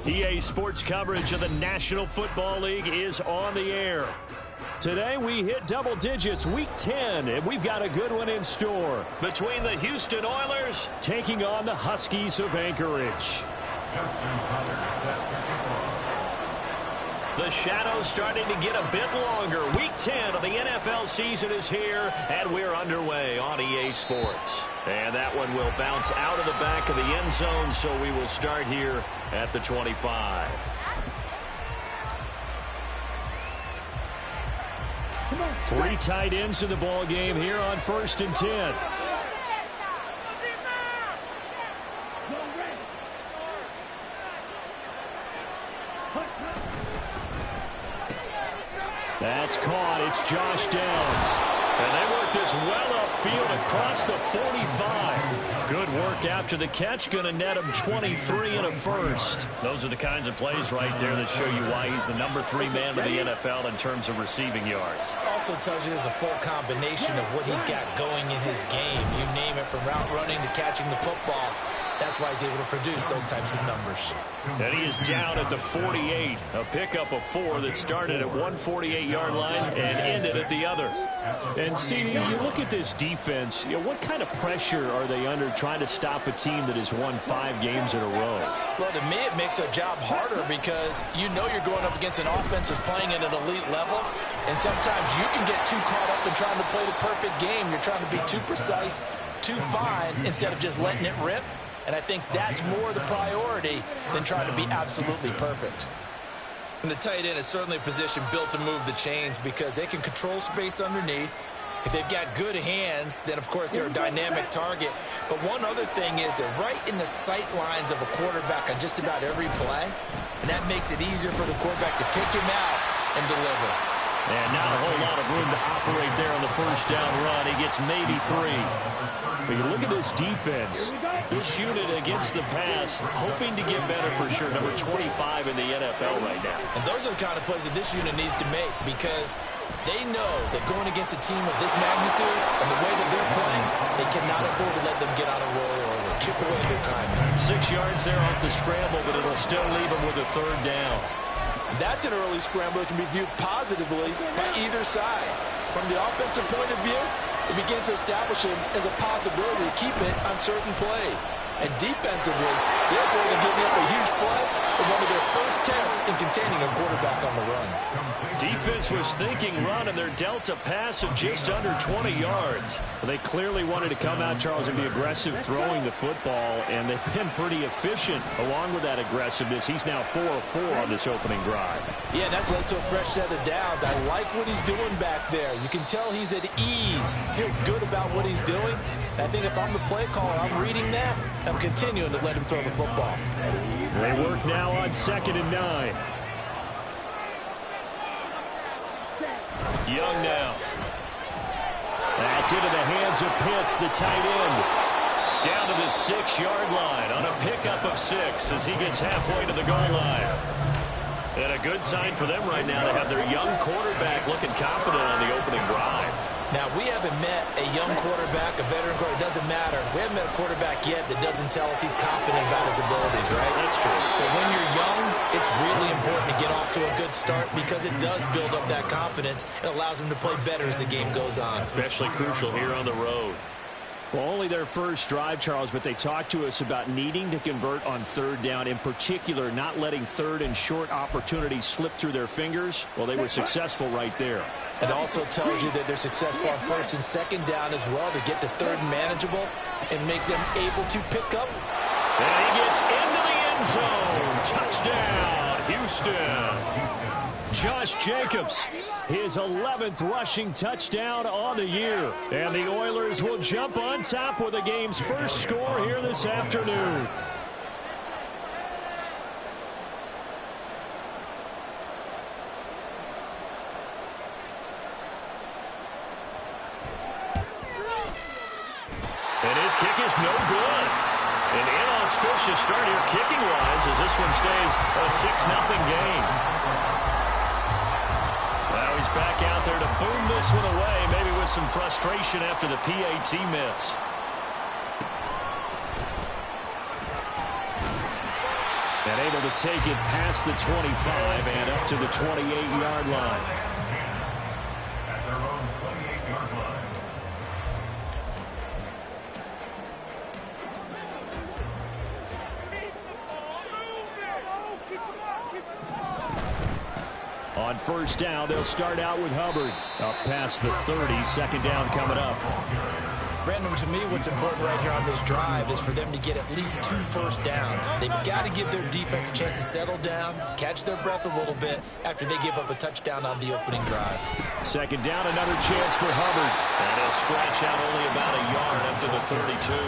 EA Sports coverage of the National Football League is on the air. Today we hit double digits, week 10, and we've got a good one in store. Between the Houston Oilers taking on the Huskies of Anchorage. The shadows starting to get a bit longer. Week 10 of the NFL season is here, and we're underway on EA Sports. And that one will bounce out of the back of the end zone, so we will start here at the 25. Three tight ends in the ball game here on 1st and 10. That's caught. It's Josh Downs. And they work this well upfield across the 45. Good work after the catch. Going to net him 23 and a first. Those are the kinds of plays right there that show you why he's the number 3 man in the NFL in terms of receiving yards. Also tells you there's a full combination of what he's got going in his game. You name it, from route running to catching the football. That's why he's able to produce those types of numbers. And he is down at the 48. A pickup of 4 that started at one 48-yard line and ended at the other. And see, you look at this defense, what kind of pressure are they under trying to stop a team that has won 5 games in a row? Well, to me, it makes their job harder because you know you're going up against an offense that's playing at an elite level. And sometimes you can get too caught up in trying to play the perfect game. You're trying to be too precise, too fine, instead of just letting it rip. And I think that's more the priority than trying to be absolutely perfect. And the tight end is certainly a position built to move the chains because they can control space underneath. If they've got good hands, then, of course, they're a dynamic target. But one other thing is they're right in the sight lines of a quarterback on just about every play. And that makes it easier for the quarterback to pick him out and deliver. And not a whole lot of room to operate there on the first down run. He gets maybe 3. But you look at this defense. This unit against the pass, hoping to get better for sure. Number 25 in the NFL right now. And those are the kind of plays that this unit needs to make because they know that going against a team of this magnitude and the way that they're playing, they cannot afford to let them get on a roll early. Chip away their time. 6 yards there off the scramble, but it'll still leave them with a 3rd down. That's an early scramble that can be viewed positively by either side. From the offensive point of view, it begins to establish him as a possibility to keep it on certain plays. And defensively, they're going to give up a huge play with one of their first tests in containing a quarterback on the run. Defense was thinking run, and they're dealt a pass of just under 20 yards. They clearly wanted to come out, Charles, and be aggressive throwing the football, and they've been pretty efficient along with that aggressiveness. He's now 4 of 4 on this opening drive. Yeah, that's led to a fresh set of downs. I like what he's doing back there. You can tell he's at ease. Feels good about what he's doing. I think if I'm the play caller, I'm reading that. I'm continuing to let him throw the football. They work now on 2nd and 9. Young now. That's into the hands of Pitts, the tight end. Down to the 6-yard line on a pickup of 6 as he gets halfway to the goal line. And a good sign for them right now to have their young quarterback looking confident on the opening drive. Now, we haven't met a young quarterback, a veteran quarterback. It doesn't matter. We haven't met a quarterback yet that doesn't tell us he's confident about his abilities, right? That's true. But when you're young, it's really important to get off to a good start because it does build up that confidence. It allows him to play better as the game goes on. Especially crucial here on the road. Well, only their first drive, Charles, but they talked to us about needing to convert on 3rd down, in particular not letting 3rd and short opportunities slip through their fingers. Well, they were successful right there. It also tells you that they're successful on 1st and 2nd down as well to get to 3rd and manageable and make them able to pick up. And he gets into the end zone. Touchdown, Houston. Josh Jacobs, his 11th rushing touchdown on the year. And the Oilers will jump on top with the game's first score here this afternoon. And his kick is no good. An inauspicious start here kicking-wise as this one stays a 6-0 game. Now he's back out there to boom this one away, maybe with some frustration after the PAT miss. And able to take it past the 25 and up to the 28-yard line. At their own 28-yard line. On first down, they'll start out with Hubbard. Up past the 30, second down coming up. Brandon, to me, what's important right here on this drive is for them to get at least 2 first downs. They've got to give their defense a chance to settle down, catch their breath a little bit after they give up a touchdown on the opening drive. Second down, another chance for Hubbard. And he'll scratch out only about a yard up to the 32.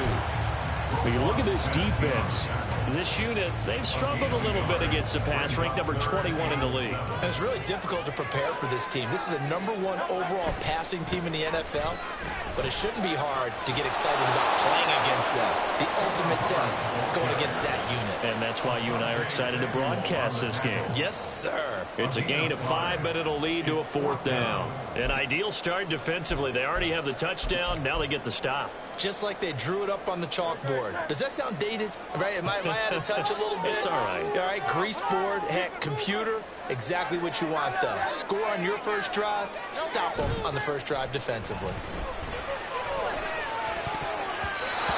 When you look at this defense, this unit, they've struggled a little bit against the pass, ranked number 21 in the league. And it's really difficult to prepare for this team. This is the #1 overall passing team in the NFL, but it shouldn't be hard to get excited about playing against them. The ultimate test going against that unit. And that's why you and I are excited to broadcast this game. Yes, sir. It's a gain of 5, but it'll lead to a 4th down. An ideal start defensively. They already have the touchdown. Now they get the stop. Just like they drew it up on the chalkboard. Does that sound dated? Right? Am I out of touch a little bit? It's all right. All right, grease board, heck, computer, exactly what you want, though. Score on your first drive, stop them on the first drive defensively.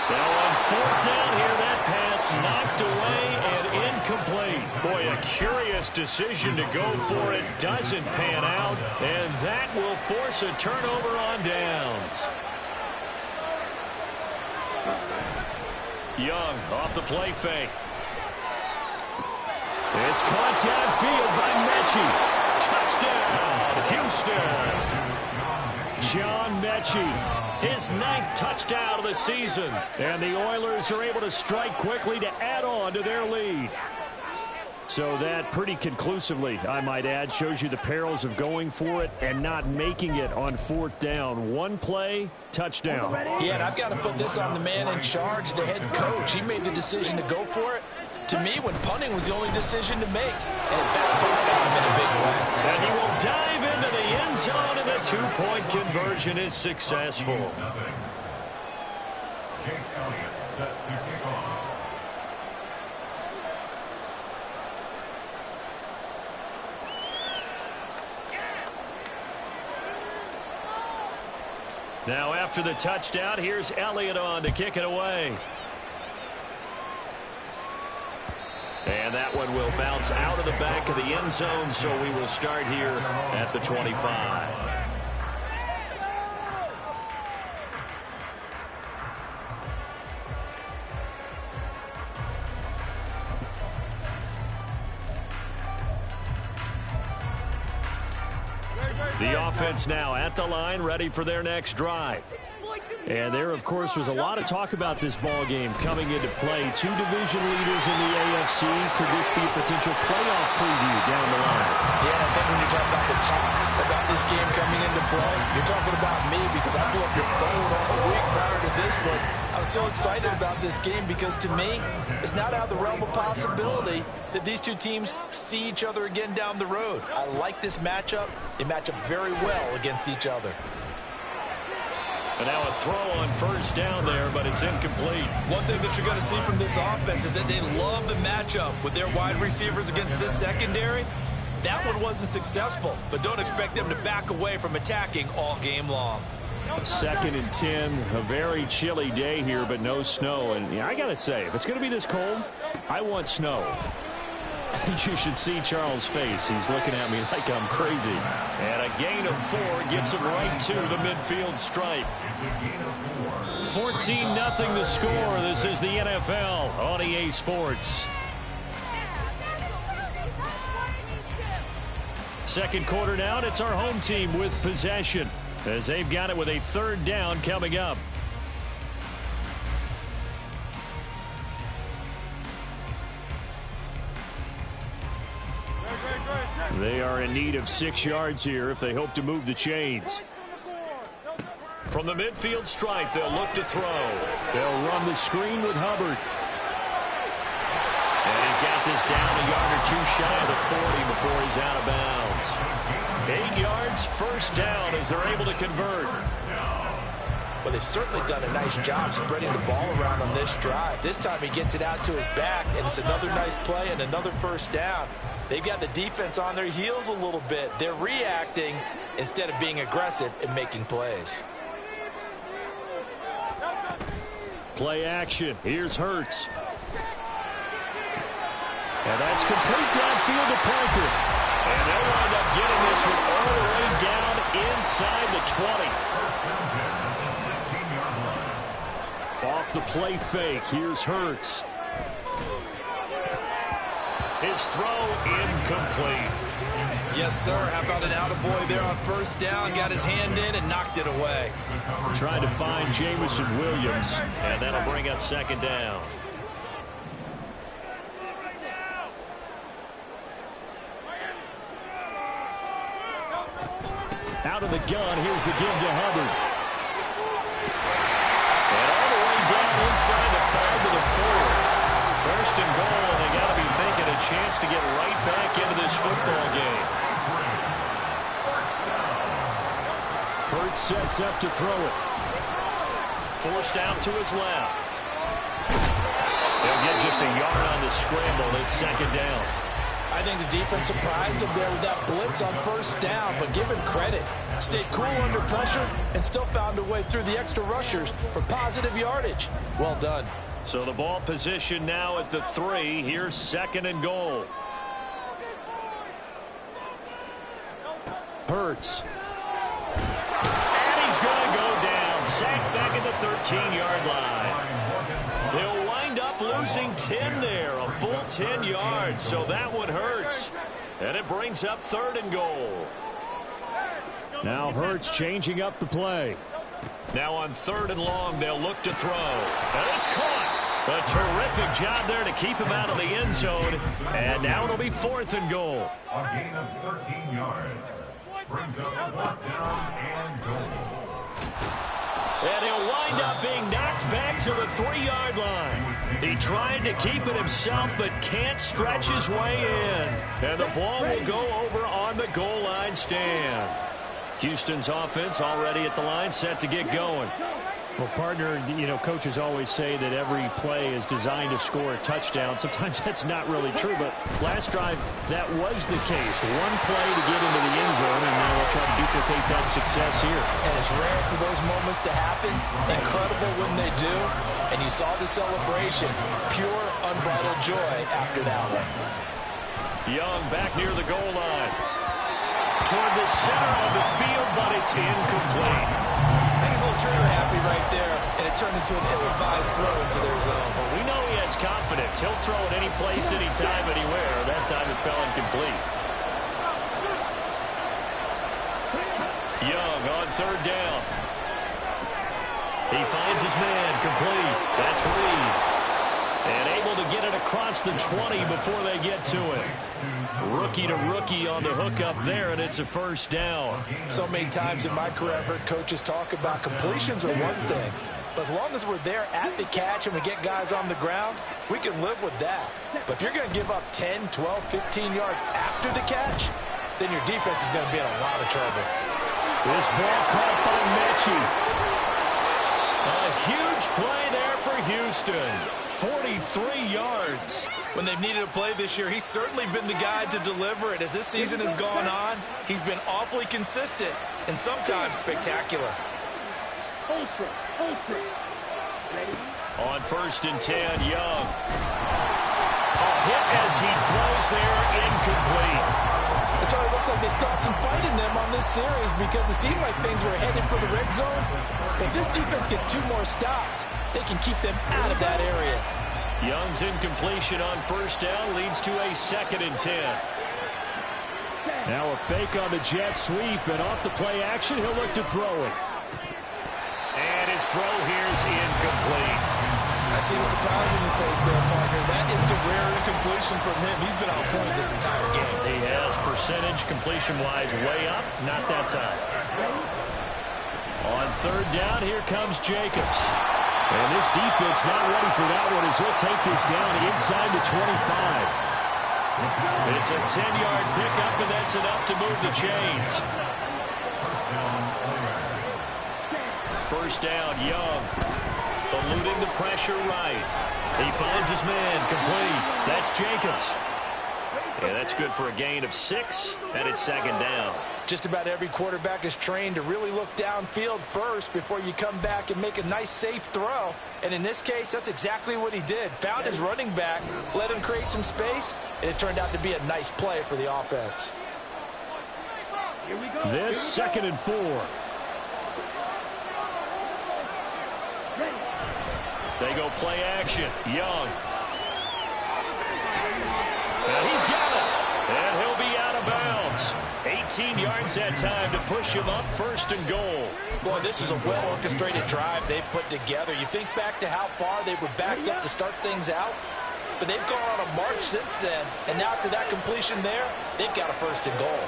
Now on 4th down here, that pass knocked away and incomplete. Boy, a curious decision to go for it. Doesn't pan out, and that will force a turnover on downs. Young off the play fake. It's caught downfield by Mechie. Touchdown, Houston. John Mechie, his 9th touchdown of the season. And the Oilers are able to strike quickly to add on to their lead. So that pretty conclusively, I might add, shows you the perils of going for it and not making it on 4th down. One play, touchdown. Yeah, and I've got to put this on the man in charge, the head coach. He made the decision to go for it. To me, when punting was the only decision to make. And it backfired on him in a big way. And he will dive into the end zone, and the 2-point conversion is successful. Jake Elliott set to kick off. Now after the touchdown, here's Elliott on to kick it away. And that one will bounce out of the back of the end zone, so we will start here at the 25. The offense now at the line, ready for their next drive. And there, of course, was a lot of talk about this ball game coming into play. 2 division leaders in the AFC. Could this be a potential playoff preview down the line? Yeah, I think when you talk about the talk about this game coming into play, you're talking about me because I blew up your phone a week prior to this one. I'm so excited about this game because, to me, it's not out of the realm of possibility that these two teams see each other again down the road. I like this matchup. They match up very well against each other. And now a throw on first down there, but it's incomplete. One thing that you're going to see from this offense is that they love the matchup with their wide receivers against this secondary. That one wasn't successful, but don't expect them to back away from attacking all game long. 2nd and 10, a very chilly day here, but no snow. And yeah, I got to say, if it's going to be this cold, I want snow. You should see Charles' face. He's looking at me like I'm crazy. And a gain of 4 gets him right to the midfield stripe. 14-0 the score. This is the NFL on EA Sports. Second quarter now, and it's our home team with possession as they've got it with a 3rd down coming up. They are in need of 6 yards here if they hope to move the chains. From the midfield stripe, they'll look to throw. They'll run the screen with Hubbard. And he's got this down a yard or 2 shy of the 40 before he's out of bounds. 8 yards, first down as they're able to convert. Well, they've certainly done a nice job spreading the ball around on this drive. This time he gets it out to his back, and it's another nice play and another first down. They've got the defense on their heels a little bit. They're reacting instead of being aggressive and making plays. Play action. Here's Hurts. And that's complete downfield to Parker. And they'll wind up getting this one all the way down inside the 20. Off the play fake. Here's Hurts. His throw incomplete. Yes, sir. How about an attaboy there on first down? Got his hand in and knocked it away. Trying to find Jamison Williams. And that'll bring up second down. Out of the gun, here's the give to Hubbard. And all the way down inside the 5 to the 4. First and goal, and they got to be thinking a chance to get right back into this football game. Hurts sets up to throw it. Forced out to his left. They'll get just a yard on the scramble. It's second down. I think the defense surprised him there with that blitz on first down, but give him credit. Stayed cool under pressure and still found a way through the extra rushers for positive yardage. Well done. So the ball position now at the 3. Here's second and goal. Hurts. And he's going to go down. Sacked back at the 13-yard line. They'll wind up losing 10 there. A full 10 yards. So that one hurts. And it brings up third and goal. Now Hurts changing up the play. Now on third and long, they'll look to throw. And it's caught. A terrific job there to keep him out of the end zone. And now it'll be fourth and goal. A gain of 13 yards. Brings up fourth down and goal. And he'll wind up being knocked back to the 3-yard line. He tried to keep it himself, but can't stretch his way in. And the ball will go over on the goal line stand. Houston's offense already at the line, set to get going. Well, partner, you know, coaches always say that every play is designed to score a touchdown. Sometimes that's not really true, but last drive, that was the case. One play to get into the end zone, and now they'll try to duplicate that success here. And it's rare for those moments to happen. Incredible when they do. And you saw the celebration. Pure, unbridled joy after that one. Young back near the goal line. Toward the center of the field, but it's incomplete. I think he's a little trigger happy right there, and it turned into an ill-advised throw into their zone. Well, we know he has confidence. He'll throw it any place, anytime, anywhere. That time it fell incomplete. Young on third down. He finds his man, complete. That's Reed. And able to get it across the 20 before they get to it. Rookie to rookie on the hookup there, and it's a first down. So many times in my career, I've heard coaches talk about completions are one thing. But as long as we're there at the catch and we get guys on the ground, we can live with that. But if you're going to give up 10, 12, 15 yards after the catch, then your defense is going to be in a lot of trouble. This ball caught by Mechie. A huge play there for Houston. 43 yards. When they've needed a play this year, he's certainly been the guy to deliver it. As this season has gone on, he's been awfully consistent and sometimes spectacular. On first and 10, Young. A hit as he throws there, incomplete. So it looks like they still have some fight in them on this series because it seemed like things were headed for the red zone. If this defense gets 2 more stops, they can keep them out of that area. Young's incompletion on first down leads to a second and 10. Now a fake on the jet sweep, and off the play action, he'll look to throw it. And his throw here is incomplete. I see the surprise in the face there, partner. That is a rare incompletion from him. He's been on point this entire game. He has percentage completion-wise way up, not that time. On third down, here comes Jacobs. And this defense not ready for that one as he'll take this down inside the 25. It's a 10-yard pickup, and that's enough to move the chains. first down. Young eluding the pressure right. He finds his man complete. That's Jacobs. Yeah, that's good for a gain of 6, and it's second down. Just about every quarterback is trained to really look downfield first before you come back and make a nice, safe throw. And in this case, that's exactly what he did. Found his running back, let him create some space, and it turned out to be a nice play for the offense. This 2nd and 4. They go play action. Young. And he's got it. And he'll be out of bounds. 18 yards that time to push him up 1st and goal. Boy, this is a well-orchestrated drive they've put together. You think back to how far they were backed up to start things out, but they've gone on a march since then. And now after that completion there, they've got a 1st and goal.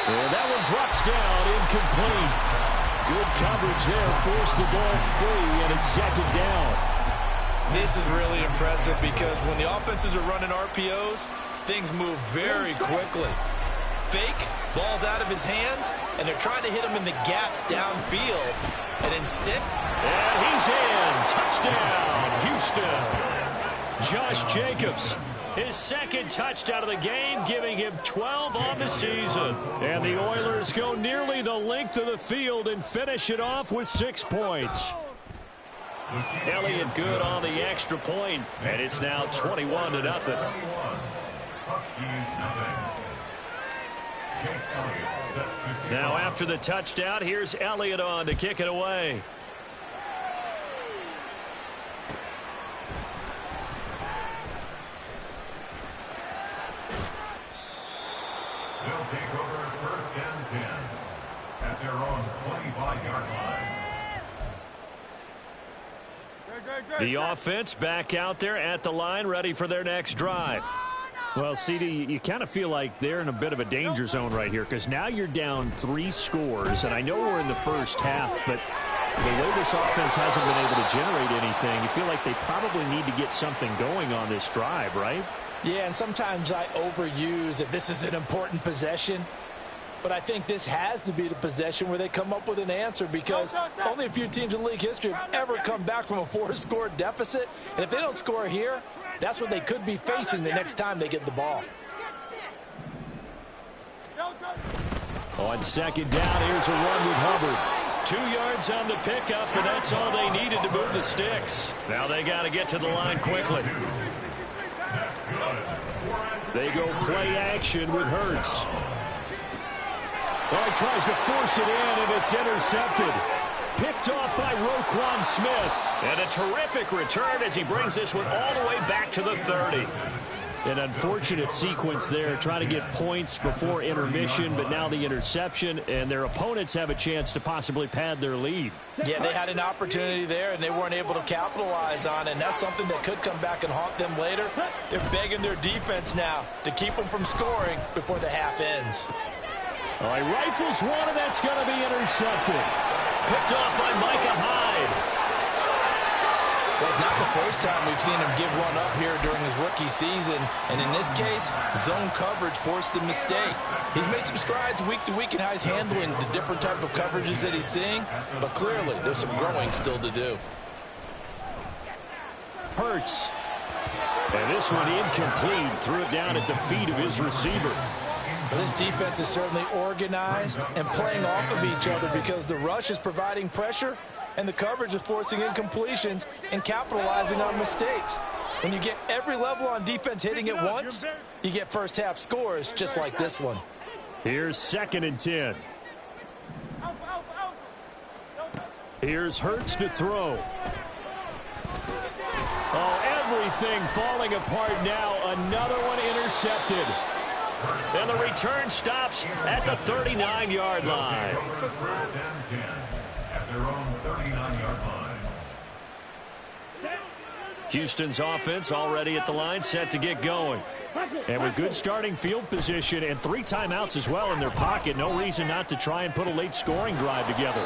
And that one drops down, incomplete. Good coverage there, forced the ball free, and it's 2nd down. This is really impressive because when the offenses are running RPOs, things move very quickly. Fake, ball's out of his hands, and they're trying to hit him in the gaps downfield. And instead... And he's in. Touchdown, Houston. Josh Jacobs. His 2nd touchdown of the game, giving him 12 on the season. And the Oilers go nearly the length of the field and finish it off with 6 points. Elliott good on the extra point, and it's now 21-0. Now after the touchdown, here's Elliott on to kick it away. They'll take over 1st and 10 at their own 25-yard line. The offense back out there at the line, ready for their next drive. Well, CD, you kind of feel like they're in a bit of a danger zone right here because now you're down 3 scores, and I know we're in the first half, but the way this offense hasn't been able to generate anything, you feel like they probably need to get something going on this drive, right? Yeah, and sometimes I overuse if this is an important possession. But I think this has to be the possession where they come up with an answer because only a few teams in league history have ever come back from a 4-score deficit. And if they don't score here, that's what they could be facing the next time they get the ball. On 2nd down, here's a run with Hubbard. 2 yards on the pickup, and that's all they needed to move the sticks. Now they got to get to the line quickly. They go play action with Hurts. Well, he tries to force it in, and it's intercepted. Picked off by Roquan Smith. And a terrific return as he brings this one all the way back to the 30. An unfortunate sequence there, trying to get points before intermission, but now the interception, and their opponents have a chance to possibly pad their lead. Yeah, they had an opportunity there, and they weren't able to capitalize on it, and that's something that could come back and haunt them later. They're begging their defense now to keep them from scoring before the half ends. All right, rifles one, and that's going to be intercepted. Picked off by Micah Hyde. Well, it's not the first time we've seen him give one up here during his rookie season. And in this case, zone coverage forced the mistake. He's made some strides week to week in how he's handling the different type of coverages that he's seeing. But clearly, there's some growing still to do. Hurts. And this one incomplete. Threw it down at the feet of his receiver. Well, this defense is certainly organized and playing off of each other because the rush is providing pressure and the coverage is forcing incompletions and capitalizing on mistakes. When you get every level on defense hitting at once, you get first half scores just like this one. Here's 2nd and 10. Here's Hurts to throw. Oh, everything falling apart now. Another one intercepted. And the return stops at the 39-yard line. At their own 39-yard line. Houston's offense already at the line, set to get going. And with good starting field position and 3 timeouts as well in their pocket, no reason not to try and put a late scoring drive together.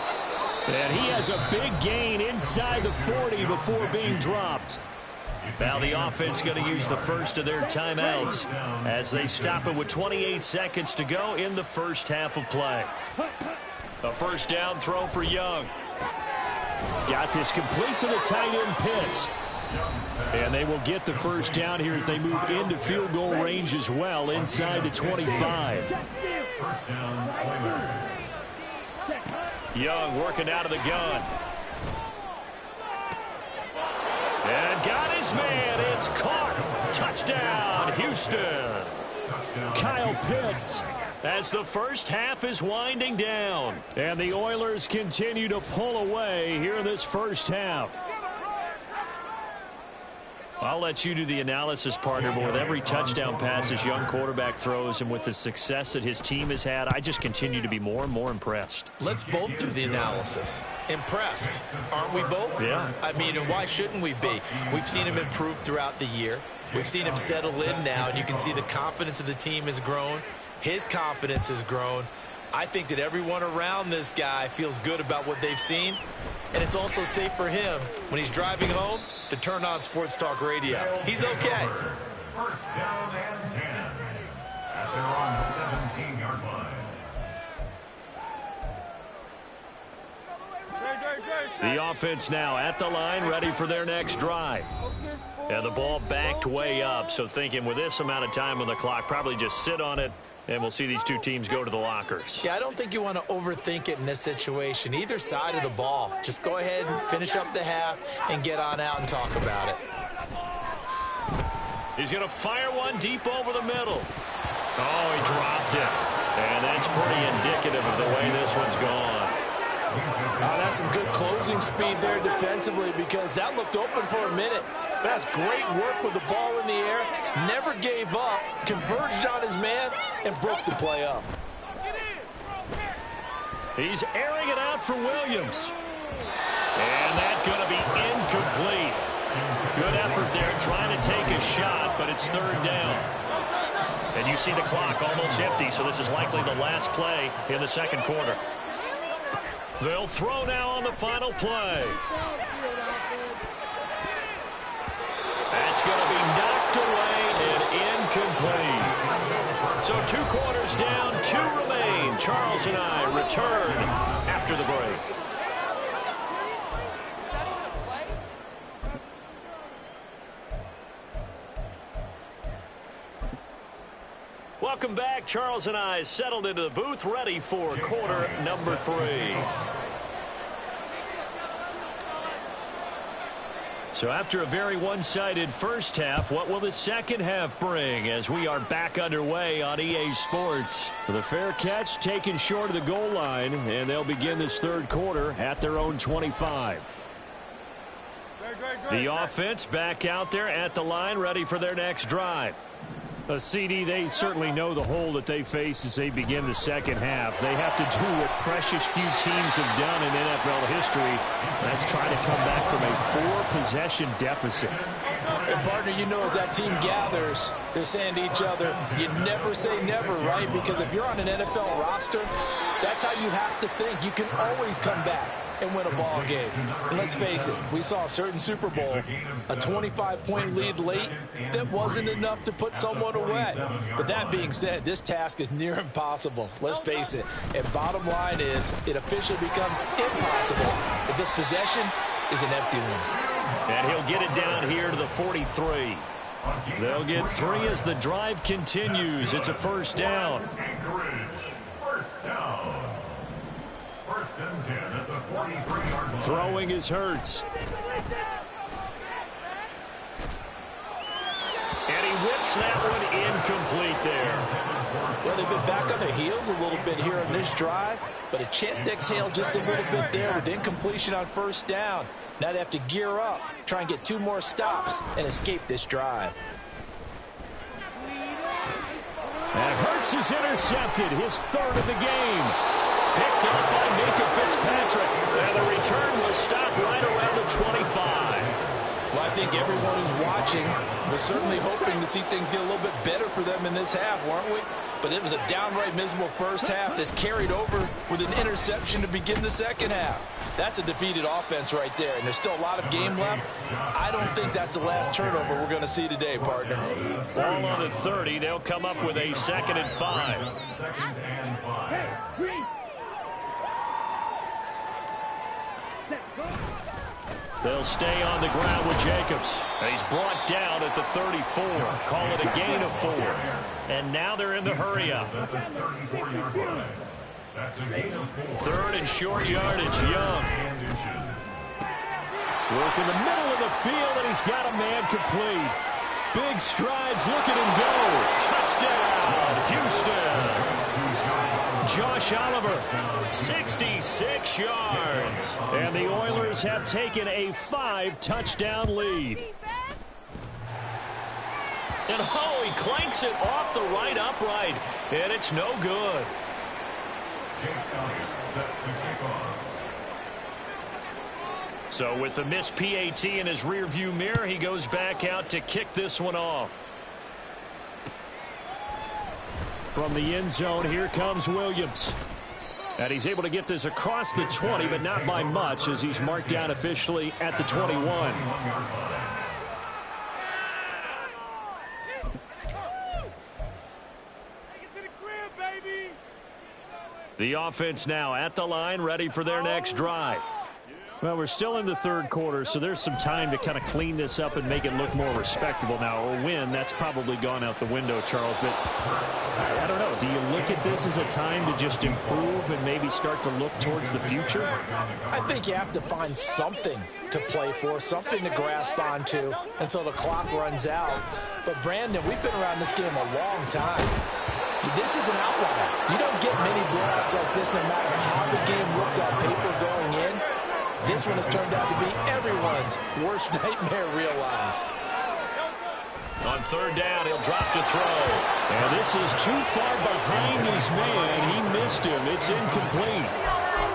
And he has a big gain inside the 40 before being dropped. Now the offense going to use the first of their timeouts as they stop it with 28 seconds to go in the first half of play. A first down throw for Young. Got this complete to the tight end Pitts. And they will get the first down here as they move into field goal range as well, inside the 25. First down, Oilers. Young working out of the gun. And got his man. It's caught. Touchdown, Houston. Kyle Pitts. As the first half is winding down. And the Oilers continue to pull away here in this first half. I'll let you do the analysis, partner, but with every touchdown pass his young quarterback throws and with the success that his team has had, I just continue to be more and more impressed. Let's both do the analysis. Impressed, aren't we both? Yeah. I mean, and why shouldn't we be? We've seen him improve throughout the year. We've seen him settle in now, and you can see the confidence of the team has grown. His confidence has grown. I think that everyone around this guy feels good about what they've seen, and it's also safe for him when he's driving home to turn on Sports Talk Radio. He's okay. First down and 10 at their own 17-yard line. The offense now at the line, ready for their next drive. And the ball backed way up, so thinking with this amount of time on the clock, probably just sit on it, and we'll see these two teams go to the lockers. Yeah, I don't think you want to overthink it in this situation. Either side of the ball. Just go ahead and finish up the half and get on out and talk about it. He's going to fire one deep over the middle. Oh, he dropped it. And that's pretty indicative of the way this one's gone. That's some good closing speed there defensively because that looked open for a minute. That's great work with the ball in the air. Never gave up, converged on his man, and broke the play up. He's airing it out for Williams. And that's going to be incomplete. Good effort there trying to take a shot, but it's third down. And you see the clock almost empty, so this is likely the last play in the second quarter. They'll throw now on the final play. That's going to be knocked away and incomplete. So 2 quarters down, 2 remain. Charles and I return after the break. Welcome back. Charles and I settled into the booth, ready for quarter number 3. So after a very one-sided first half, what will the second half bring as we are back underway on EA Sports? The fair catch taken short of the goal line, and they'll begin this third quarter at their own 25. The offense back out there at the line, ready for their next drive. A CD, they certainly know the hole that they face as they begin the second half. They have to do what precious few teams have done in NFL history. That's try to come back from a 4-possession deficit. And partner, you know, as that team gathers, they're saying to each other, you never say never, right? Because if you're on an NFL roster, that's how you have to think. You can always come back and win a ball game. And let's face it, we saw a certain Super Bowl, a 25-point lead late that wasn't enough to put someone away. But that being said, this task is near impossible. Let's face it. And bottom line is, it officially becomes impossible if this possession is an empty one. And he'll get it down here to the 43. They'll get 3 as the drive continues. It's a first down. First down. First and 10 at the 43-yard line. Throwing is Hurts. And he whips that one incomplete there. Well, they've been back on their heels a little bit here on this drive, but a chance to exhale just a little bit there with incompletion on first down. Now they have to gear up, try and get 2 more stops, and escape this drive. And Hurts is intercepted, his 3rd of the game. Picked up by Minka Fitzpatrick. And the return will stop right around the 25. Well, I think everyone who's watching was certainly hoping to see things get a little bit better for them in this half, weren't we? but it was a downright miserable first half that's carried over with an interception to begin the second half. That's a defeated offense right there, and there's still a lot of game left. I don't think that's the last turnover we're going to see today, partner. Ball on the 30. They'll come up with a 2nd and 5. They'll stay on the ground with Jacobs. He's brought down at the 34. Call it a gain of 4. And now they're in the hurry-up. 3rd and short yardage, Young. Work in the middle of the field, and he's got a man complete. Big strides, look at him go. Touchdown, Houston. Josh Oliver, 66 yards. And the Oilers have taken a 5-touchdown lead. And he clanks it off the right upright, and it's no good. So with the missed PAT in his rearview mirror, he goes back out to kick this one off. From the end zone, here comes Williams. And he's able to get this across the 20, but not by much, as he's marked down officially at the 21. The offense now at the line, ready for their next drive. Well, we're still in the third quarter, so there's some time to kind of clean this up and make it look more respectable now. A win, that's probably gone out the window, Charles. But I don't know. Do you look at this as a time to just improve and maybe start to look towards the future? I think you have to find something to play for, something to grasp onto until the clock runs out. But, Brandon, we've been around this game a long time. This is an outlier. You don't get many blowouts like this no matter how the game looks on paper going in. This one has turned out to be everyone's worst nightmare realized. On 3rd down, he'll drop to throw. And this is too far behind his man. He missed him. It's incomplete.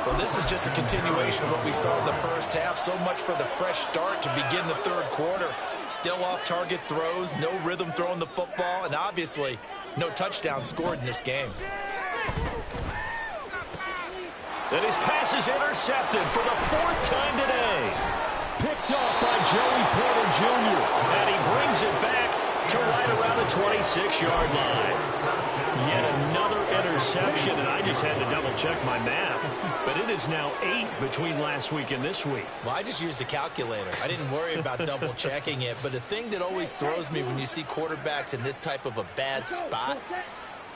Well, this is just a continuation of what we saw in the first half. So much for the fresh start to begin the third quarter. Still off-target throws, no rhythm throwing the football, and obviously no touchdown scored in this game. And his pass is intercepted for the 4th time today. Picked off by Joey Porter Jr. And he brings it back to right around the 26-yard line. Yet another interception, and I just had to double-check my math. But it is now 8 between last week and this week. Well, I just used a calculator. I didn't worry about double-checking it. But the thing that always throws me when you see quarterbacks in this type of a bad spot,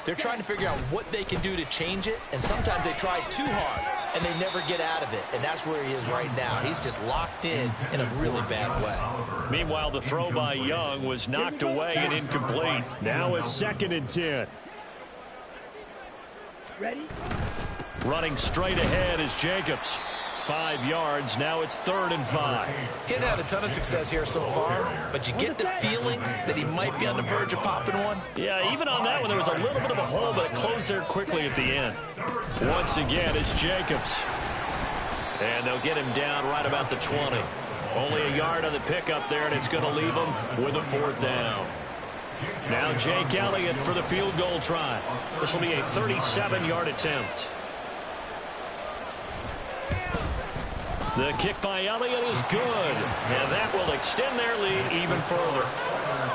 they're trying to figure out what they can do to change it, and sometimes they try too hard, and they never get out of it, and that's where he is right now. He's just locked in a really bad way. Meanwhile, the throw by Young was knocked away and incomplete. Now a 2nd and 10. Ready? Running straight ahead is Jacobs. 5 yards. Now it's 3rd and 5. He hadn't had a ton of success here so far, but you get the feeling that he might be on the verge of popping one. Yeah, even on that one, there was a little bit of a hole, but it closed there quickly at the end. Once again, it's Jacobs. And they'll get him down right about the 20. Only a yard on the pickup there, and it's going to leave him with a 4th down. Now Jake Elliott for the field goal try. This will be a 37-yard attempt. The kick by Elliott is good, and that will extend their lead even further.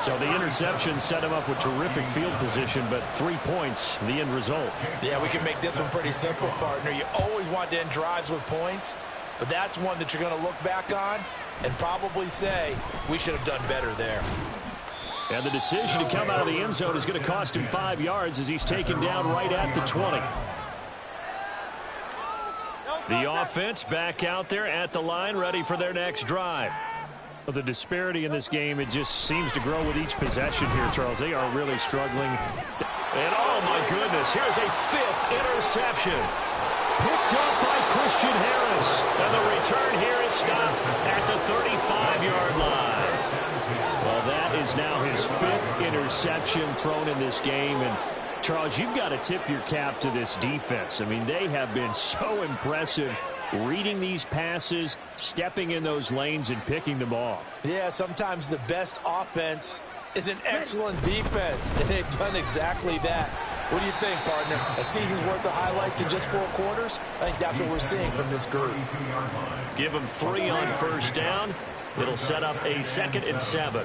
So the interception set him up with terrific field position, but 3 points, the end result. Yeah, we can make this one pretty simple, partner. You always want to end drives with points, but that's one that you're going to look back on and probably say, we should have done better there. And the decision to come out of the end zone is going to cost him 5 yards as he's taken down right at the 20. The offense back out there at the line, ready for their next drive. Well, the disparity in this game, it just seems to grow with each possession here, Charles. They are really struggling. And oh my goodness, here's a 5th interception. Picked up by Christian Harris. And the return here is stopped at the 35-yard line. Well, that is now his 5th interception thrown in this game. And Charles, you've got to tip your cap to this defense. I mean, they have been so impressive reading these passes, stepping in those lanes, and picking them off. Yeah, sometimes the best offense is an excellent defense, and they've done exactly that. What do you think, partner? A season's worth of highlights in just 4 quarters? I think that's what we're seeing from this group. Give them 3 on first down. It'll set up a 2nd and 7.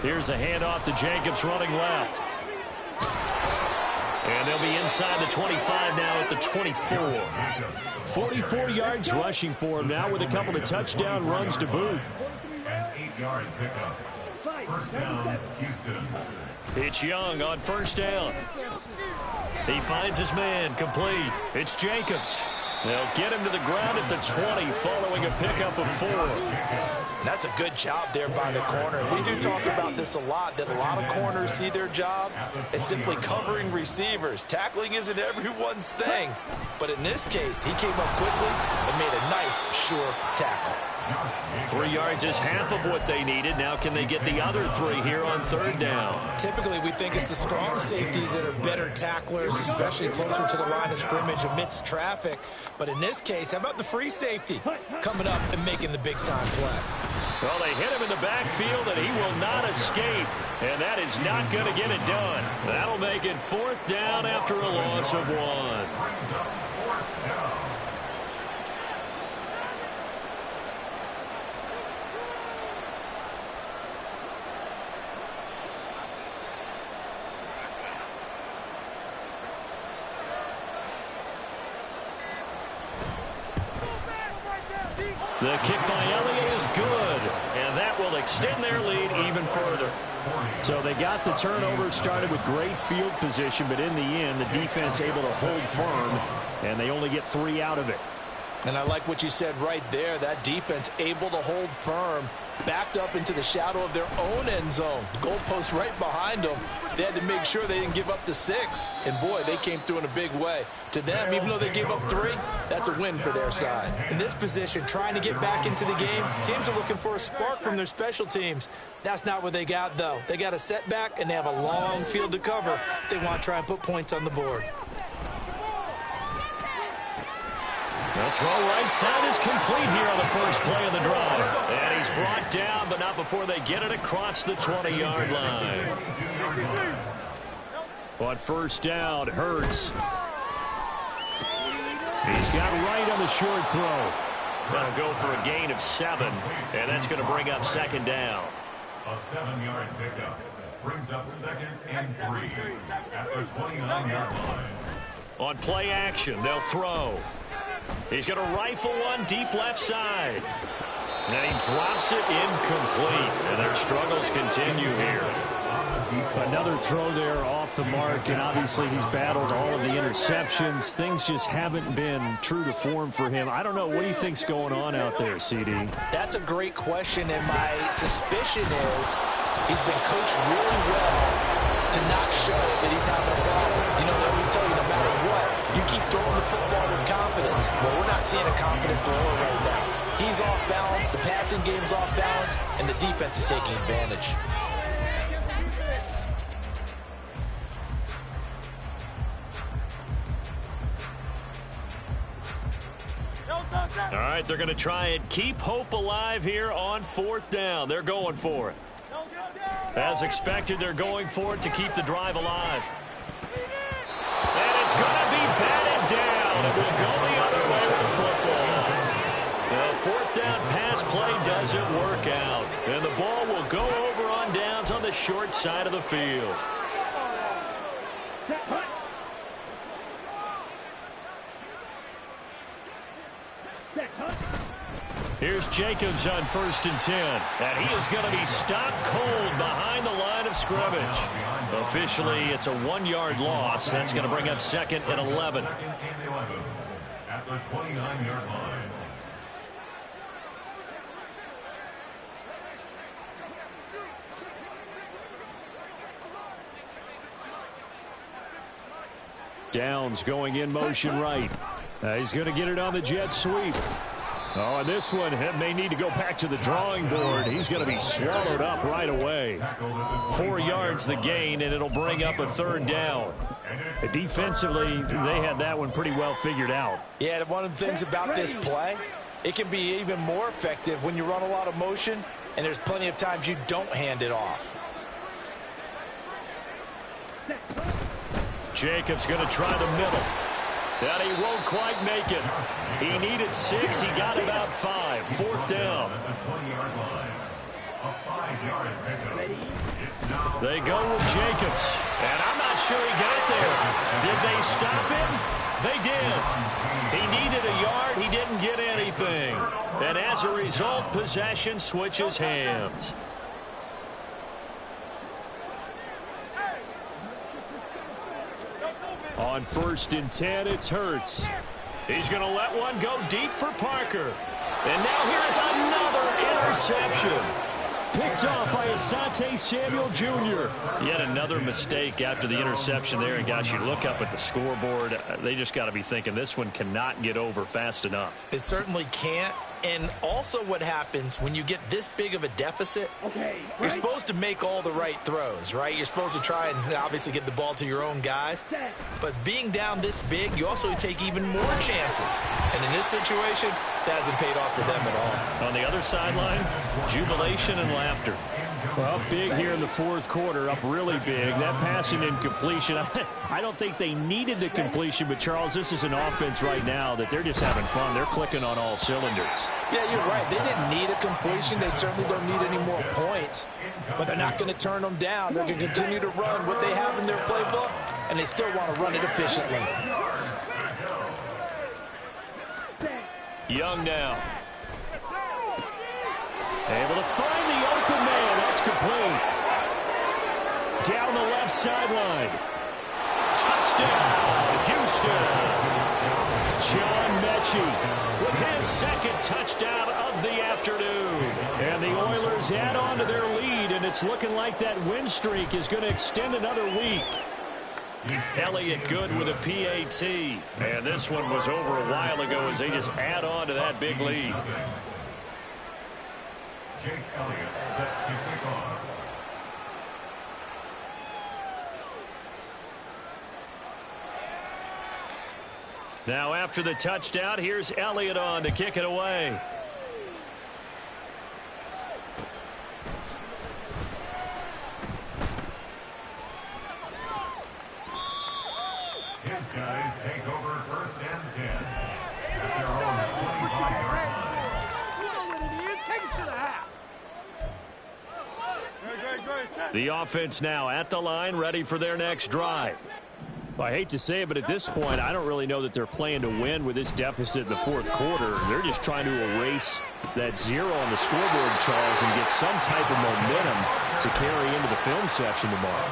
Here's a handoff to Jacobs running left. And they'll be inside the 25 now at the 24. 44 yards rushing for him now with a couple of touchdown runs to boot. An 8-yard pickup. First down, Houston. It's Young on first down. He finds his man, complete. It's Jacobs. They'll get him to the ground at the 20 following a pickup of 4. That's a good job there by the corner. We do talk about this a lot, that a lot of corners see their job as simply covering receivers. Tackling isn't everyone's thing. But in this case, he came up quickly and made a nice, sure tackle. 3 yards is half of what they needed. Now can they get the other 3 here on third down? Typically, we think it's the strong safeties that are better tacklers, especially closer to the line of scrimmage amidst traffic. But in this case, how about the free safety coming up and making the big-time play? Well, they hit him in the backfield, and he will not escape. And that is not going to get it done. That'll make it 4th down after a loss of 1. The kick by Elliott is good, and that will extend their lead even further. So they got the turnover, started with great field position, but in the end, the defense able to hold firm, and they only get 3 out of it. And I like what you said right there. That defense able to hold firm, backed up into the shadow of their own end zone. The goalpost right behind them. They had to make sure they didn't give up the 6. And, boy, they came through in a big way. To them, even though they gave up 3, that's a win for their side. In this position, trying to get back into the game, teams are looking for a spark from their special teams. That's not what they got, though. They got a setback, and they have a long field to cover if they want to try and put points on the board. The throw right side is complete here on the first play of the drive. And he's brought down, but not before they get it across the 20-yard line. On first down, Hurts. He's got right on the short throw. That'll go for a gain of 7, and that's going to bring up 2nd down. A 7-yard pickup brings up 2nd and 3 at the 29-yard line. On play action, they'll throw. He's going to rifle one deep left side. And he drops it incomplete. And their struggles continue here. Another throw there off the mark, and obviously he's battled all of the interceptions. Things just haven't been true to form for him. I don't know. What do you think's going on out there, CD? That's a great question, and my suspicion is he's been coached really well to not show that he's having a problem. You know, they always tell you no matter what, you keep throwing the football with confidence. Well, we're not seeing a confident thrower right now. He's off balance, the passing game's off balance, and the defense is taking advantage. All right, they're going to try and keep hope alive here on 4th down. They're going for it. As expected, they're going for it to keep the drive alive. And it's going to be batted down. It will go the other way with the football. The 4th down pass play doesn't work out. And the ball will go over on downs on the short side of the field. Here's Jacobs on 1st and 10. And he is going to be stopped cold behind the line of scrimmage. Officially, it's a 1-yard loss. That's going to bring up 2nd and 11. 2nd and 11 at the 29-yard line. Downs going in motion right. He's going to get it on the jet sweep. Oh, and this one may need to go back to the drawing board. He's going to be swallowed up right away. 4 yards the gain, and it'll bring up a 3rd down. Defensively, they had that one pretty well figured out. Yeah, one of the things about this play, it can be even more effective when you run a lot of motion, and there's plenty of times you don't hand it off. Jacobs going to try the middle. And he won't quite make it. He needed 6. He got about 5. 4th down. They go with Jacobs. And I'm not sure he got there. Did they stop him? They did. He needed a yard. He didn't get anything. And as a result, possession switches hands. On 1st and 10, it's Hurts. He's going to let one go deep for Parker. And now here's another interception. Picked off by Asante Samuel Jr. Yet another mistake after the interception there. And, gosh, you look up at the scoreboard. They just got to be thinking this one cannot get over fast enough. It certainly can't. And also what happens when you get this big of a deficit, you're supposed to make all the right throws, right? You're supposed to try and obviously get the ball to your own guys. But being down this big, you also take even more chances. And in this situation, that hasn't paid off for them at all. On the other sideline, jubilation and laughter. Well, big here in the 4th quarter, up really big. That passing incompletion, I don't think they needed the completion, but, Charles, this is an offense right now that they're just having fun. They're clicking on all cylinders. Yeah, you're right. They didn't need a completion. They certainly don't need any more points. But they're not going to turn them down. They're going to continue to run what they have in their playbook, and they still want to run it efficiently. Young now. Able to find the open man. That's complete. Down the left sideline. Touchdown, Houston. John Mechie with his 2nd touchdown of the afternoon. And the Oilers add on to their lead, and it's looking like that win streak is going to extend another week. Elliott good with a PAT. And this one was over a while ago as they just add on to that big lead. Jake Elliott set to kick off. Now after the touchdown, here's Elliott on to kick it away. His guys take over 1st and 10 at their own 25-yard line. The offense now at the line, ready for their next drive. I hate to say it, but at this point, I don't really know that they're playing to win with this deficit in the 4th quarter. They're just trying to erase that 0 on the scoreboard, Charles, and get some type of momentum to carry into the film section tomorrow.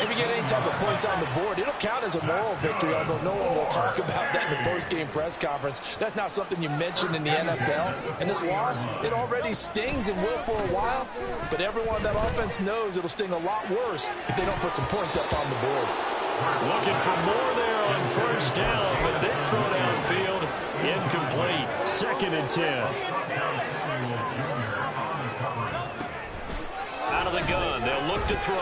If you get any type of points on the board, it'll count as a moral victory, although no one will talk about that in the post-game press conference. That's not something you mentioned in the NFL. And this loss, it already stings and will for a while, but everyone on that offense knows it'll sting a lot worse if they don't put some points up on the board. Looking for more there on 1st down, but this throw downfield incomplete. 2nd and 10. Out of the gun, they'll look to throw.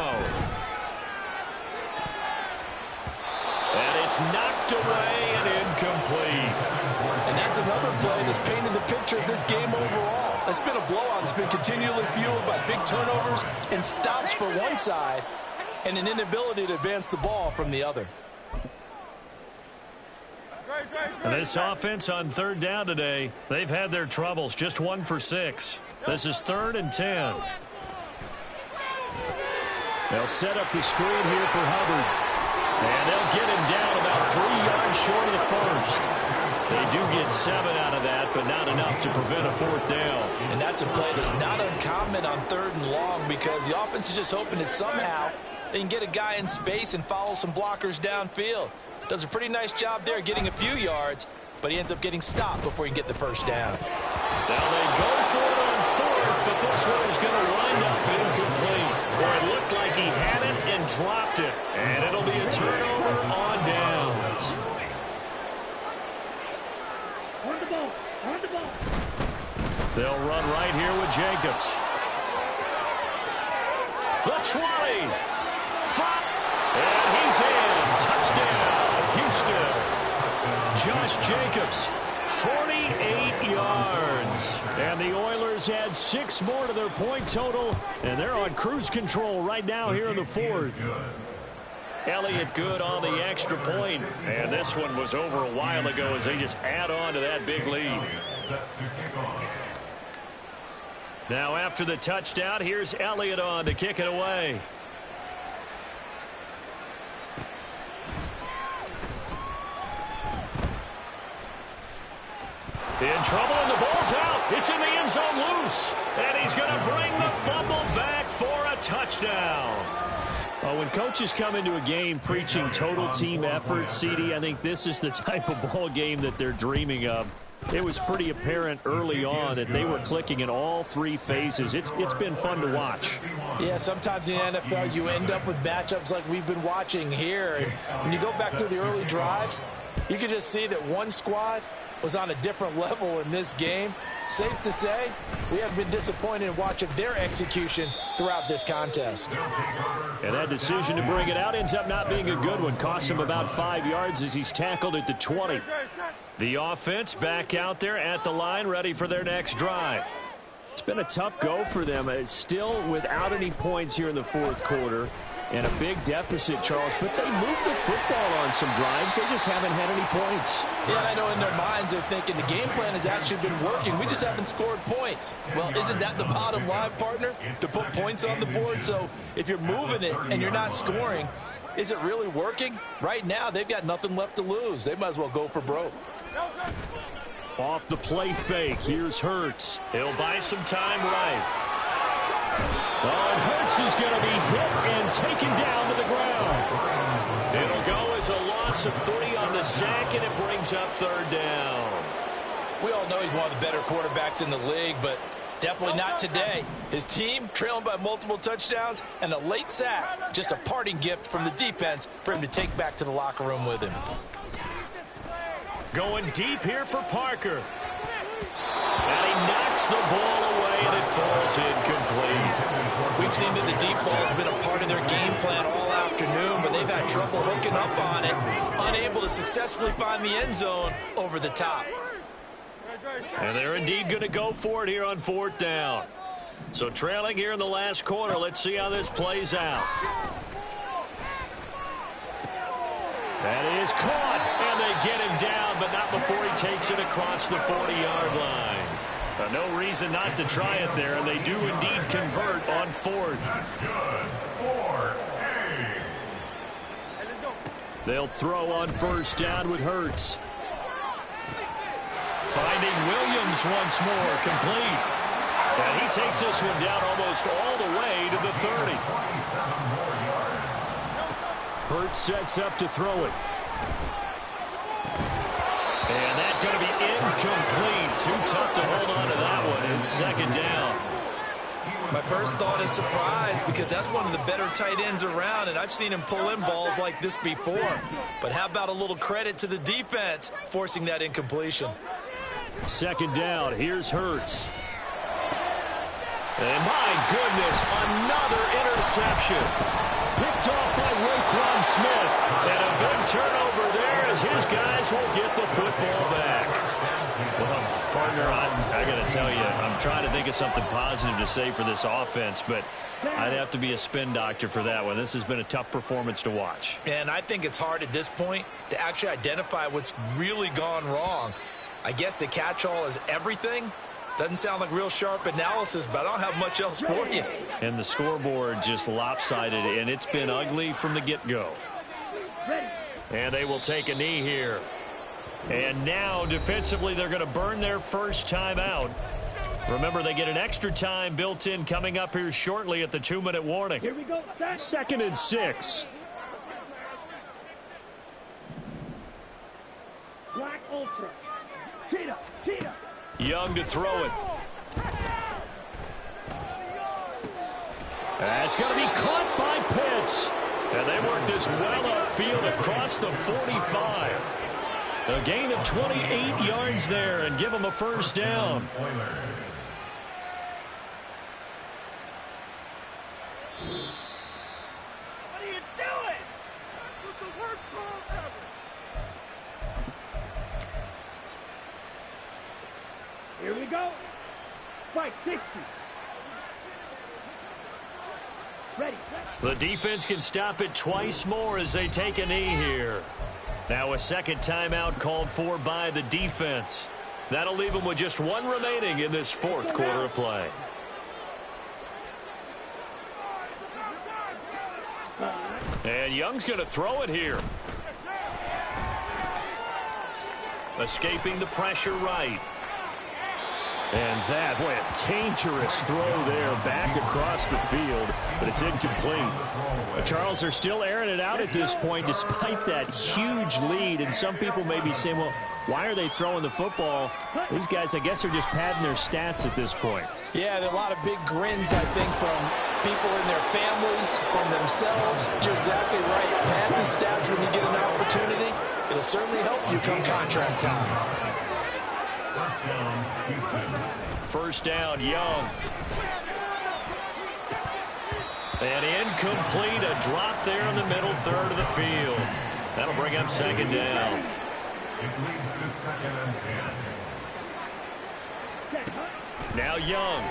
And it's knocked away and incomplete. And that's another play that's painted the picture of this game overall. It's been a blowout that's been continually fueled by big turnovers and stops for one side and an inability to advance the ball from the other. And this offense on 3rd down today, they've had their troubles. Just 1 for 6. This is 3rd and 10. They'll set up the screen here for Hubbard. And they'll get him down about 3 yards short of the 1st. They do get 7 out of that, but not enough to prevent a 4th down. And that's a play that's not uncommon on 3rd and long because the offense is just hoping that somehow they can get a guy in space and follow some blockers downfield. Does a pretty nice job there getting a few yards, but he ends up getting stopped before he can get the 1st down. Now they go for it on 4th, but this one is going to wind up incomplete. Or it looked like he had it and dropped it. And it'll be a turnover on downs. They'll run right here with Jacobs. The 20. And he's in. Touchdown, Houston. Josh Jacobs, 48 yards. And the Oilers add 6 more to their point total, and they're on cruise control right now here in the 4th. Elliott good on the extra point. And this one was over a while ago as they just add on to that big lead. Now after the touchdown, here's Elliott on to kick it away. In trouble, and the ball's out. It's in the end zone loose. And he's going to bring the fumble back for a touchdown. Well, when coaches come into a game preaching total team effort, CD, I think this is the type of ball game that they're dreaming of. It was pretty apparent early on that they were clicking in all three phases. It's been fun to watch. Yeah, sometimes in the NFL you end up with matchups like we've been watching here. And when you go back through the early drives, you can just see that one squad was on a different level in this game. Safe to say, we have been disappointed in watching their execution throughout this contest. And that decision to bring it out ends up not being a good one. Cost him about 5 yards as he's tackled at the 20. The offense back out there at the line, ready for their next drive. It's been a tough go for them. It's still without any points here in the fourth quarter. And a big deficit, Charles, but they moved the football on some drives. They just haven't had any points. Yeah, I know in their minds they're thinking the game plan has actually been working. We just haven't scored points. Well, isn't that the bottom line, partner? To put points on the board? So if you're moving it and you're not scoring, is it really working? Right now, they've got nothing left to lose. They might as well go for broke. Off the play fake, here's Hurts. He'll buy some time right. Oh, and Hurts is going to be hit and taken down to the ground. It'll go as a loss of 3 on the sack, and it brings up third down. We all know he's one of the better quarterbacks in the league, but definitely not today. His team trailing by multiple touchdowns and a late sack. Just a parting gift from the defense for him to take back to the locker room with him. Going deep here for Parker. And he knocks the ball away, and it falls incomplete. We've seen that the deep ball has been a part of their game plan all afternoon, but they've had trouble hooking up on it, unable to successfully find the end zone over the top. And they're indeed going to go for it here on fourth down. So trailing here in the last quarter, let's see how this plays out. That is caught, and they get him down, but not before he takes it across the 40-yard line. No reason not to try it there, and they do indeed convert on fourth. They'll throw on first down with Hurts. Finding Williams once more, complete. And he takes this one down almost all the way to the 30. Hurts sets up to throw it. And that's going to be incomplete. Too tough to hold on to that one. And second down. My first thought is surprise, because that's one of the better tight ends around, and I've seen him pull in balls like this before. But how about a little credit to the defense forcing that incompletion? Second down. Here's Hurts. And my goodness, another interception. Picked off by Roquan Smith. And a big turnover there as his guys will get the football back. Well, partner, I got to tell you, I'm trying to think of something positive to say for this offense, but I'd have to be a spin doctor for that one. This has been a tough performance to watch. And I think it's hard at this point to actually identify what's really gone wrong. I guess the catch-all is everything. Doesn't sound like real sharp analysis, but I don't have much else for you. And the scoreboard just lopsided, and it's been ugly from the get-go. And they will take a knee here. And now, defensively, they're going to burn their first time out. Remember, they get an extra time built in coming up here shortly at the 2-minute warning. Here we go. 2nd and 6. Black Ultra. Cheetah. Cheetah. Young to throw it. That's going to be caught by Pitts. And they work this well upfield across the 45. A gain of 28 yards there and give them a first down. What are you doing? This was the worst call ever. Here we go. Spike 60. The defense can stop it twice more as they take a knee here. Now a second timeout called for by the defense. That'll leave them with just one remaining in this fourth quarter of play. And Young's going to throw it here. Escaping the pressure right. And that, boy, a dangerous throw there back across the field, but it's incomplete. Charles, they're still airing it out at this point despite that huge lead, and some people may be saying, well, why are they throwing the football? These guys, I guess, are just padding their stats at this point. Yeah, there are a lot of big grins, I think, from people in their families, from themselves. You're exactly right. Pad the stats when you get an opportunity. It'll certainly help you come contract time. First down, Young. And incomplete, a drop there in the middle third of the field. That'll bring up second down. It leads to 2nd and 10. Now Young.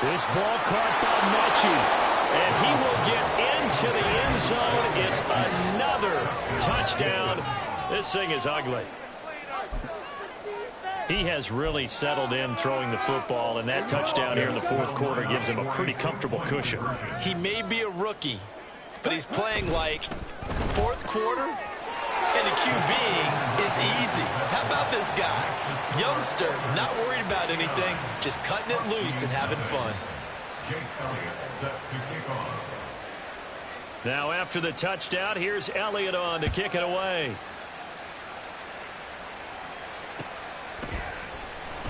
This ball caught by Mechie. And he will get into the end zone. It's another touchdown. This thing is ugly. He has really settled in throwing the football, and that touchdown here in the fourth quarter gives him a pretty comfortable cushion. He may be a rookie, but he's playing like fourth quarter, and the QB is easy. How about this guy? Youngster, not worried about anything, just cutting it loose and having fun. Jake Elliott set to kick off. Now after the touchdown, here's Elliott on to kick it away.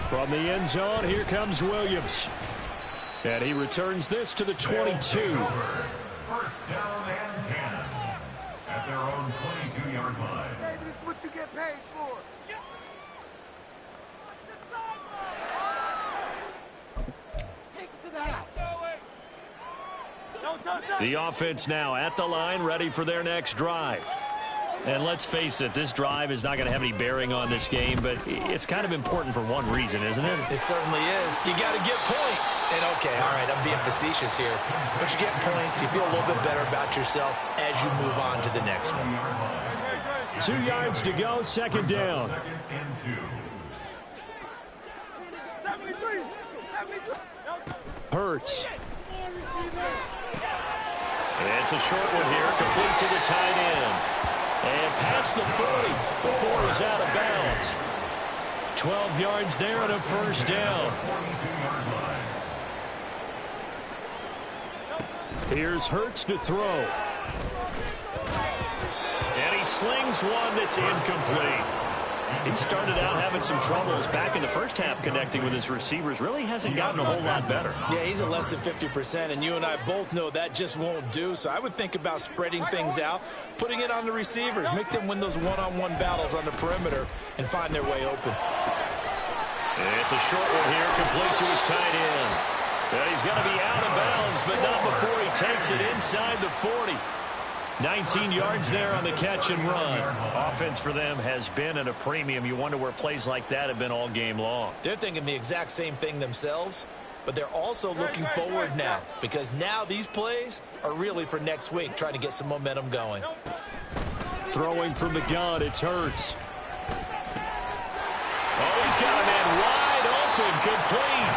From the end zone, here comes Williams. And he returns this to the 22. First down and 10 at their own 22-yard line. Hey, this is what you get paid for. Take it to the house. The offense now at the line, ready for their next drive. And let's face it, this drive is not going to have any bearing on this game, but it's kind of important for one reason, isn't it? It certainly is. You got to get points. And, okay, all right, I'm being facetious here. But you get points, you feel a little bit better about yourself as you move on to the next one. 2 yards to go, second down. Hurts. It's a short one here, complete to the tight end. And past the 40 before he's out of bounds. 12 yards there and a first down. Here's Hurts to throw. And he slings one that's incomplete. He started out having some troubles back in the first half connecting with his receivers. Really hasn't gotten a whole lot better. Yeah, he's at less than 50%, and you and I both know that just won't do. So I would think about spreading things out, putting it on the receivers, make them win those one-on-one battles on the perimeter and find their way open. And it's a short one here, complete to his tight end. And he's going to be out of bounds, but not before he takes it inside the 40. 19 yards there on the catch and run. Offense for them has been at a premium. You wonder where plays like that have been all game long. They're thinking the exact same thing themselves, but they're also looking forward now because now these plays are really for next week, trying to get some momentum going. Throwing from the gun, it's Hurts. Oh, he's got a man wide open, complete.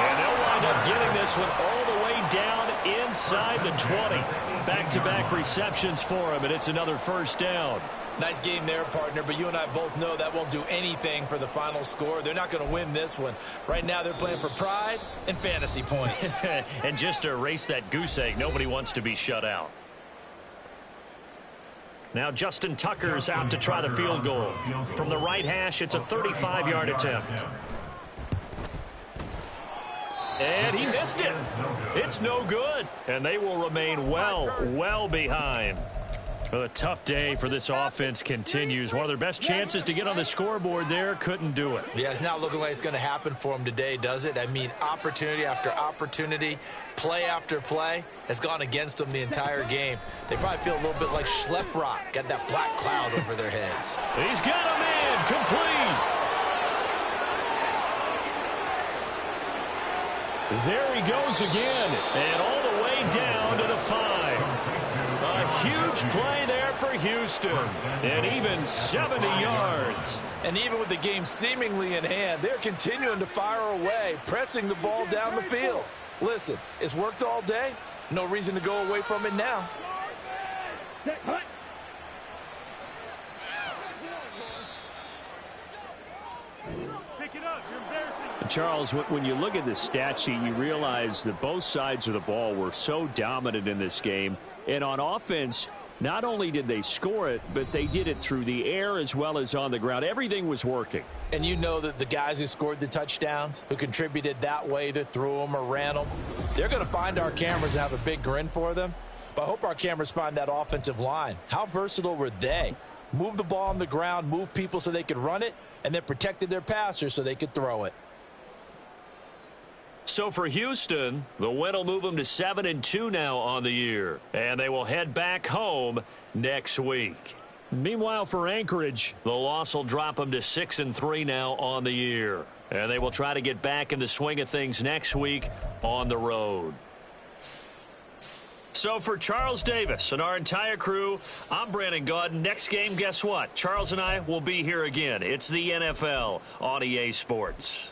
And they'll wind up getting this one all the way down inside the 20. Back-to-back receptions for him, and it's another first down. Nice game there, partner, but you and I both know that won't do anything for the final score. They're not going to win this one. Right now they're playing for pride and fantasy points. And just to erase that goose egg, nobody wants to be shut out. Now Justin Tucker's out to try the field goal. From the right hash, it's a 35-yard attempt. And he missed it. It's no good. And they will remain well behind. Well, a tough day for this offense continues. One of their best chances to get on the scoreboard there, couldn't do it. Yeah, it's not looking like it's going to happen for them today, does it? I mean, opportunity after opportunity, play after play has gone against them the entire game. They probably feel a little bit like Schleprock, got that black cloud over their heads. He's got a man, complete. There he goes again, and all the way down to the 5. A huge play there for Houston, and even 70 yards. And even with the game seemingly in hand, they're continuing to fire away, pressing the ball down the field. Listen, it's worked all day. No reason to go away from it now. Pick it up. You're embarrassing. Charles, when you look at the stat sheet, you realize that both sides of the ball were so dominant in this game. And on offense, not only did they score it, but they did it through the air as well as on the ground. Everything was working. And you know that the guys who scored the touchdowns, who contributed that way, either threw them or ran them, they're going to find our cameras and have a big grin for them. But I hope our cameras find that offensive line. How versatile were they? Move the ball on the ground, move people so they could run it, and then protected their passers so they could throw it. So for Houston, the win will move them to 7-2 now on the year. And they will head back home next week. Meanwhile, for Anchorage, the loss will drop them to 6-3 now on the year. And they will try to get back in the swing of things next week on the road. So for Charles Davis and our entire crew, I'm Brandon Gaudin. Next game, guess what? Charles and I will be here again. It's the NFL on EA Sports.